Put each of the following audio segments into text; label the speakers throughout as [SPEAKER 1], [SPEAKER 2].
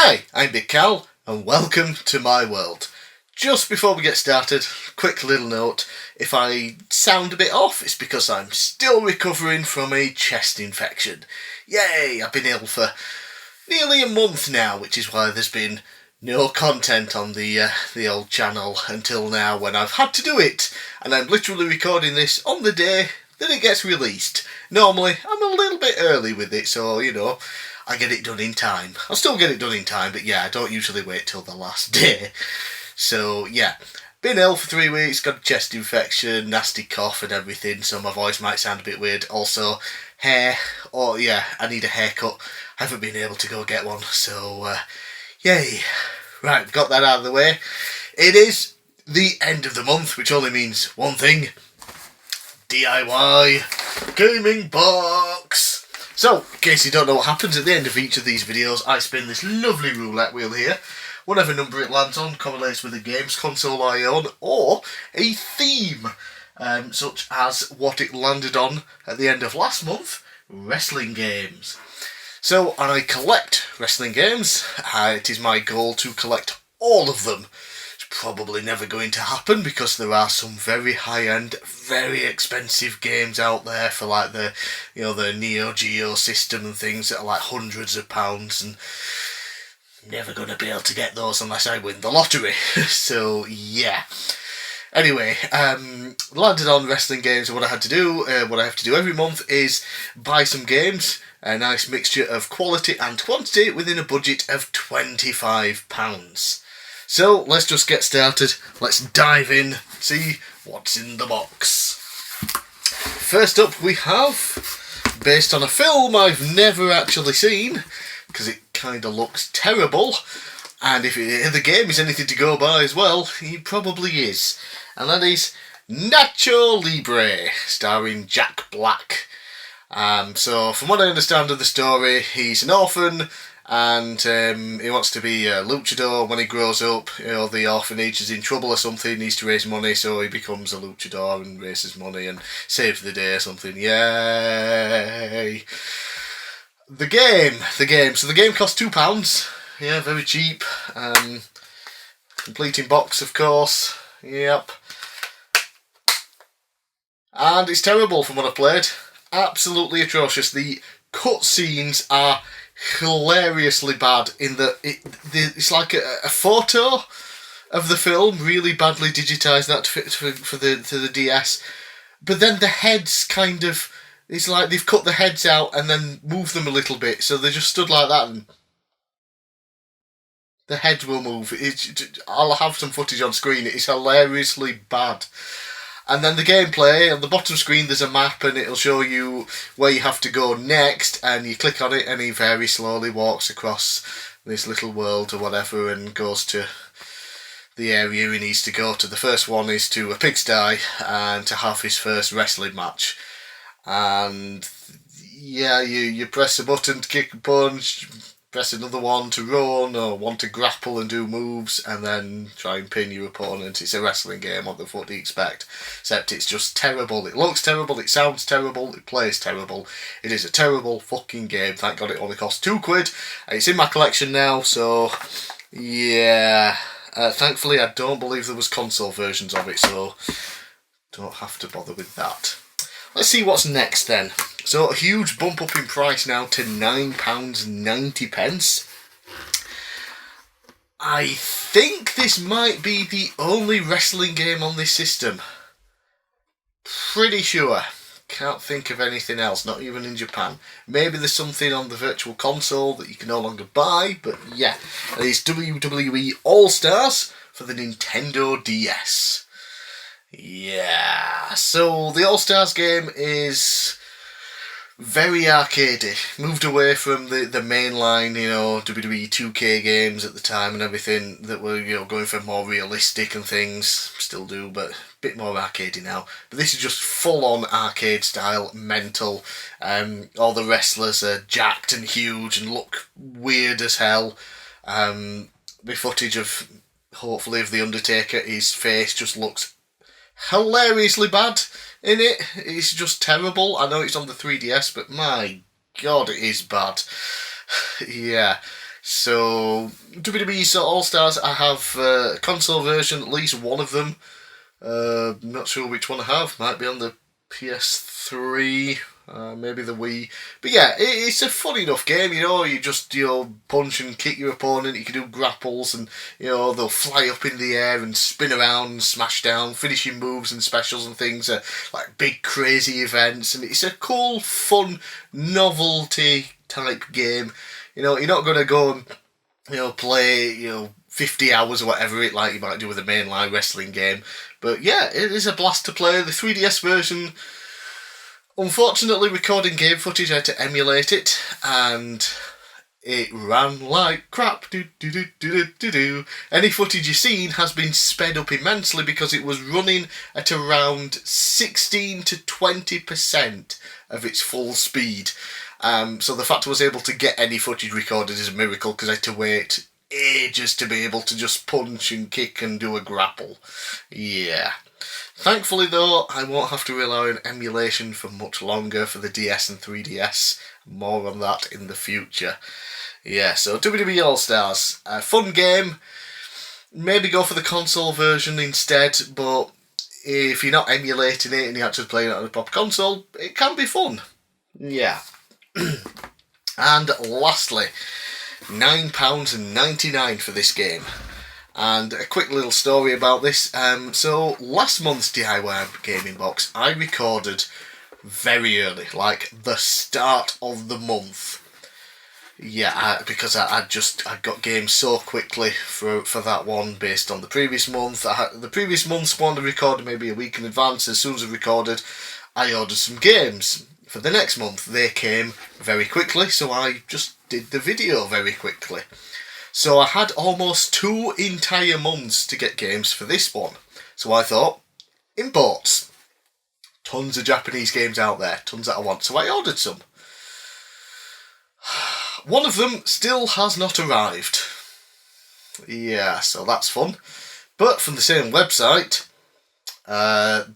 [SPEAKER 1] Hi, I'm bigcal, and welcome to my world. Just before we get started, quick little note, if I sound a bit off, it's because I'm still recovering from a chest infection. Yay, I've been ill for nearly a month now, which is why there's been no content on the old channel until now when I've had to do it, and I'm literally recording this on the day that it gets released. Normally, I'm a little bit early with it, so, you know, I get it done in time. I'll still get it done in time, but yeah, I don't usually wait till the last day. So, yeah, been ill for 3 weeks, got a chest infection, nasty cough and everything, so my voice might sound a bit weird. Also, hair, I need a haircut. I haven't been able to go get one, so, yay. Right, got that out of the way. It is the end of the month, which only means one thing. DIY gaming box. So, in case you don't know what happens at the end of each of these videos, I spin this lovely roulette wheel here. Whatever number it lands on correlates with a games console I own or a theme, such as what it landed on at the end of last month, wrestling games. So, and I collect wrestling games. It is my goal to collect all of them. Probably never going to happen because there are some very high-end, very expensive games out there for like the Neo Geo system and things that are like hundreds of pounds, and never going to be able to get those unless I win the lottery. So yeah. Anyway, landed on wrestling games, and what I have to do every month is buy some games, a nice mixture of quality and quantity within a budget of £25. So, let's just get started. Let's dive in, see what's in the box. First up we have, based on a film I've never actually seen, because it kind of looks terrible, and if the game is anything to go by as well, it probably is. And that is Nacho Libre, starring Jack Black. So, from what I understand of the story, he's an orphan, and he wants to be a luchador when he grows up. You know, the orphanage is in trouble or something, needs to raise money, so he becomes a luchador and raises money and saves the day or something. Yay! The game. So the game costs £2. Yeah, very cheap. Complete in box, of course. Yep. And it's terrible from what I've played. Absolutely atrocious. The cutscenes are hilariously bad in that it's like a photo of the film, really badly digitised that for the DS, but then the heads kind of, it's like they've cut the heads out and then moved them a little bit, so they just stood like that and the heads will move. I'll have some footage on screen. It is hilariously bad. And then the gameplay, on the bottom screen there's a map and it'll show you where you have to go next, and you click on it and he very slowly walks across this little world or whatever and goes to the area he needs to go to. The first one is to a pigsty and to have his first wrestling match. And yeah, you press a button to kick a punch, press another one to run, or one to grapple and do moves, and then try and pin your opponent. It's a wrestling game, what the fuck do you expect? Except it's just terrible. It looks terrible, it sounds terrible, it plays terrible. It is a terrible fucking game. Thank God it only costs £2. It's in my collection now, so yeah. Thankfully I don't believe there was console versions of it, so don't have to bother with that. Let's see what's next then. So a huge bump up in price now to £9.90. I think this might be the only wrestling game on this system. Pretty sure. Can't think of anything else, not even in Japan. Maybe there's something on the Virtual Console that you can no longer buy, but yeah. It's WWE All-Stars for the Nintendo DS. Yeah, so the All-Stars game is very arcadey. Moved away from the mainline, WWE 2K games at the time and everything that were, going for more realistic and things. Still do, but a bit more arcadey now. But this is just full-on arcade style, mental. All the wrestlers are jacked and huge and look weird as hell. The footage of, hopefully, of The Undertaker, his face just looks hilariously bad in it. It's just terrible. I know it's on the 3DS, but my God, it is bad. Yeah. So, WWE All Stars, I have a console version, at least one of them. Not sure which one I have. Might be on the PS3, maybe the Wii. But yeah, it's a fun enough game, you know. You just, punch and kick your opponent. You can do grapples and, they'll fly up in the air and spin around and smash down, finishing moves and specials and things. Like big crazy events. And it's a cool, fun, novelty type game. You're not going to go and, play, 50 hours or whatever it like you might do with a mainline wrestling game. But yeah, it is a blast to play. The 3DS version, unfortunately, recording game footage, I had to emulate it, and it ran like crap. Any footage you've seen has been sped up immensely because it was running at around 16 to 20% of its full speed. So the fact I was able to get any footage recorded is a miracle, because I had to wait ages to be able to just punch and kick and do a grapple. Yeah. Thankfully though, I won't have to rely on emulation for much longer for the DS and 3DS. More on that in the future. Yeah, so WWE All Stars. A fun game. Maybe go for the console version instead, but if you're not emulating it and you're actually playing it on a proper console, it can be fun. Yeah. And lastly, £9.99 for this game. And a quick little story about this. So last month's DIY gaming box, I recorded very early, like the start of the month. Yeah, because I got games so quickly for that one based on the previous month. The previous month's one I recorded maybe a week in advance. As soon as I recorded, I ordered some games. For the next month, they came very quickly, so I just did the video very quickly. So I had almost 2 entire months to get games for this one. So I thought, imports. Tons of Japanese games out there, tons that I want, so I ordered some. One of them still has not arrived. Yeah, so that's fun. But from the same website,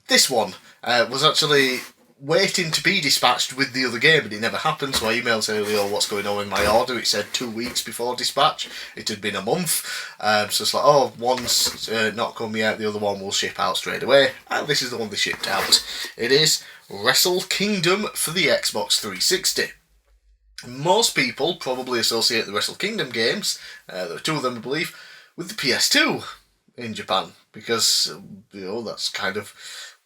[SPEAKER 1] this one was actually waiting to be dispatched with the other game, but it never happened. So I emailed saying, what's going on with my order? It said 2 weeks before dispatch. It had been a month. So it's like, one's not come yet, the other one will ship out straight away. And this is the one they shipped out. It is Wrestle Kingdom for the Xbox 360. Most people probably associate the Wrestle Kingdom games, there are 2 of them I believe, with the PS2 in Japan, because that's kind of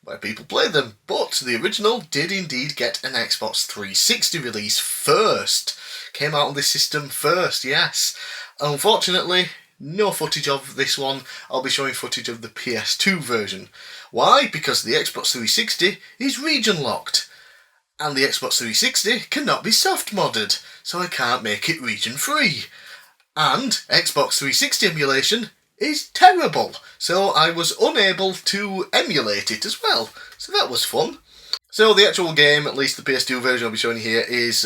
[SPEAKER 1] where people play them. But the original did indeed get an Xbox 360 release first. Came out on this system first, yes. Unfortunately, no footage of this one. I'll be showing footage of the PS2 version. Why? Because the Xbox 360 is region locked. And the Xbox 360 cannot be soft modded, so I can't make it region free. And Xbox 360 emulation is terrible, so I was unable to emulate it as well. So that was fun. So the actual game, at least the PS2 version I'll be showing you here, is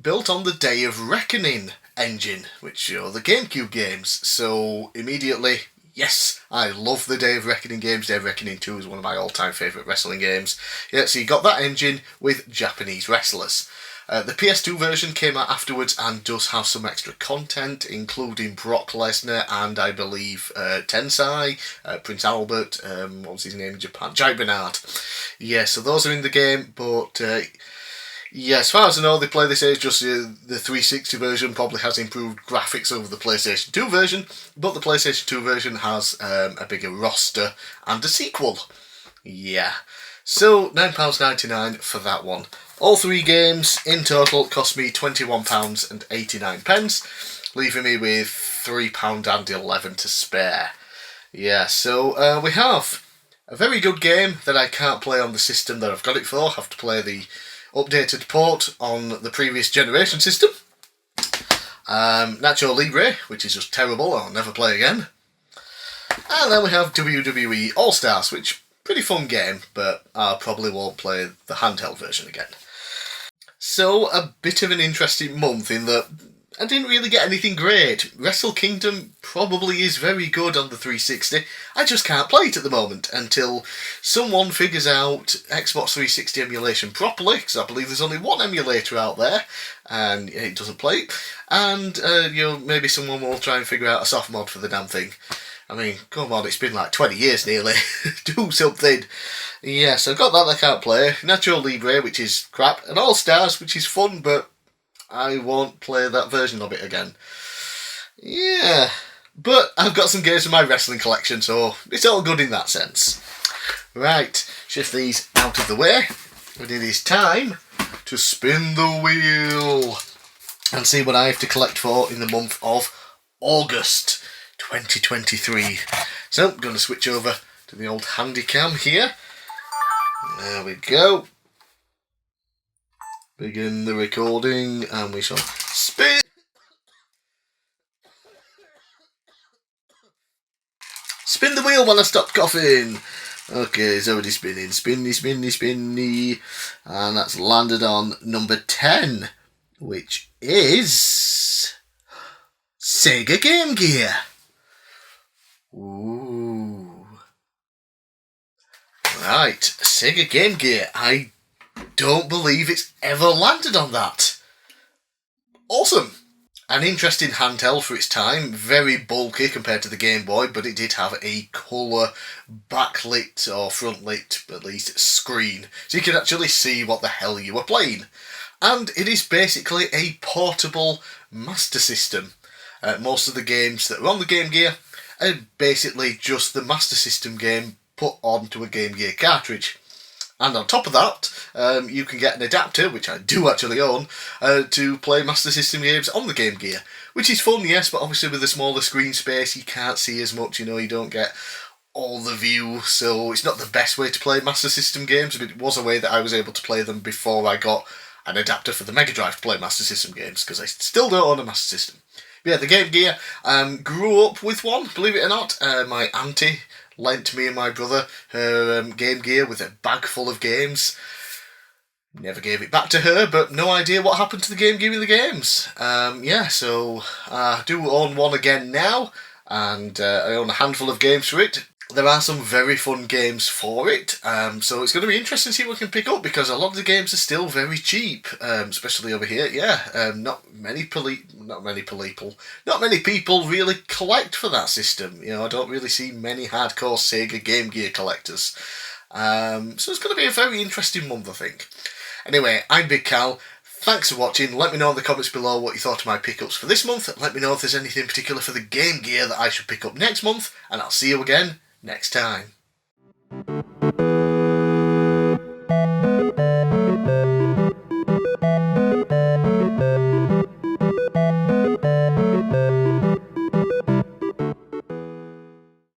[SPEAKER 1] built on the Day of Reckoning engine, which are the GameCube games. So immediately, yes, I love the Day of Reckoning games. Day of Reckoning 2 is one of my all-time favourite wrestling games. Yeah, so you got that engine with Japanese wrestlers. The PS2 version came out afterwards and does have some extra content, including Brock Lesnar and I believe Tensai, Prince Albert, what was his name in Japan? Giant Bernard. Yeah, so those are in the game, but yeah, as far as I know, they play this as just the 360 version probably has improved graphics over the PlayStation 2 version, but the PlayStation 2 version has a bigger roster and a sequel. Yeah, so £9.99 for that one. All 3 games in total cost me £21.89, leaving me with £3.11 to spare. Yeah, so we have a very good game that I can't play on the system that I've got it for. I have to play the updated port on the previous generation system. Nacho Libre, which is just terrible, I'll never play again. And then we have WWE All Stars, which pretty fun game, but I probably won't play the handheld version again. So, a bit of an interesting month in that I didn't really get anything great. Wrestle Kingdom probably is very good on the 360. I just can't play it at the moment until someone figures out Xbox 360 emulation properly, because I believe there's only one emulator out there, and it doesn't play it. And maybe someone will try and figure out a soft mod for the damn thing. I mean, come on, it's been like 20 years nearly. Do something. Yes, I've got that I can't play. Nacho Libre, which is crap, and All Stars, which is fun, but I won't play that version of it again. Yeah, but I've got some games in my wrestling collection, so it's all good in that sense. Right, shift these out of the way, and it is time to spin the wheel and see what I have to collect for in the month of August 2023. So, I'm going to switch over to the old handy cam here. There we go. Begin the recording, and we shall spin. Spin the wheel when I stop coughing. Okay, it's already spinning. Spinny, spinny, spinny. And that's landed on number 10, which is Sega Game Gear. Ooh. Right, Sega Game Gear. I don't believe it's ever landed on that. Awesome. An interesting handheld for its time, very bulky compared to the Game Boy, but it did have a colour backlit, or front-lit at least, screen, so you could actually see what the hell you were playing. And it is basically a portable Master System. Most of the games that are on the Game Gear are basically just the Master System game put onto a Game Gear cartridge. And on top of that, you can get an adapter, which I do actually own, to play Master System games on the Game Gear. Which is fun, yes, but obviously with the smaller screen space, you can't see as much, you don't get all the view, so it's not the best way to play Master System games, but it was a way that I was able to play them before I got an adapter for the Mega Drive to play Master System games, because I still don't own a Master System. But yeah, the Game Gear, grew up with one, believe it or not. My auntie lent me and my brother her Game Gear with a bag full of games. Never gave it back to her, but no idea what happened to the Game Gear in the games. So I do own one again now, and I own a handful of games for it. There are some very fun games for it, so it's going to be interesting to see what we can pick up, because a lot of the games are still very cheap, especially over here. Not many people really collect for that system. I don't really see many hardcore Sega Game Gear collectors. So it's going to be a very interesting month, I think. Anyway, I'm Big Cal. Thanks for watching. Let me know in the comments below what you thought of my pickups for this month. Let me know if there's anything in particular for the Game Gear that I should pick up next month, and I'll see you again next time.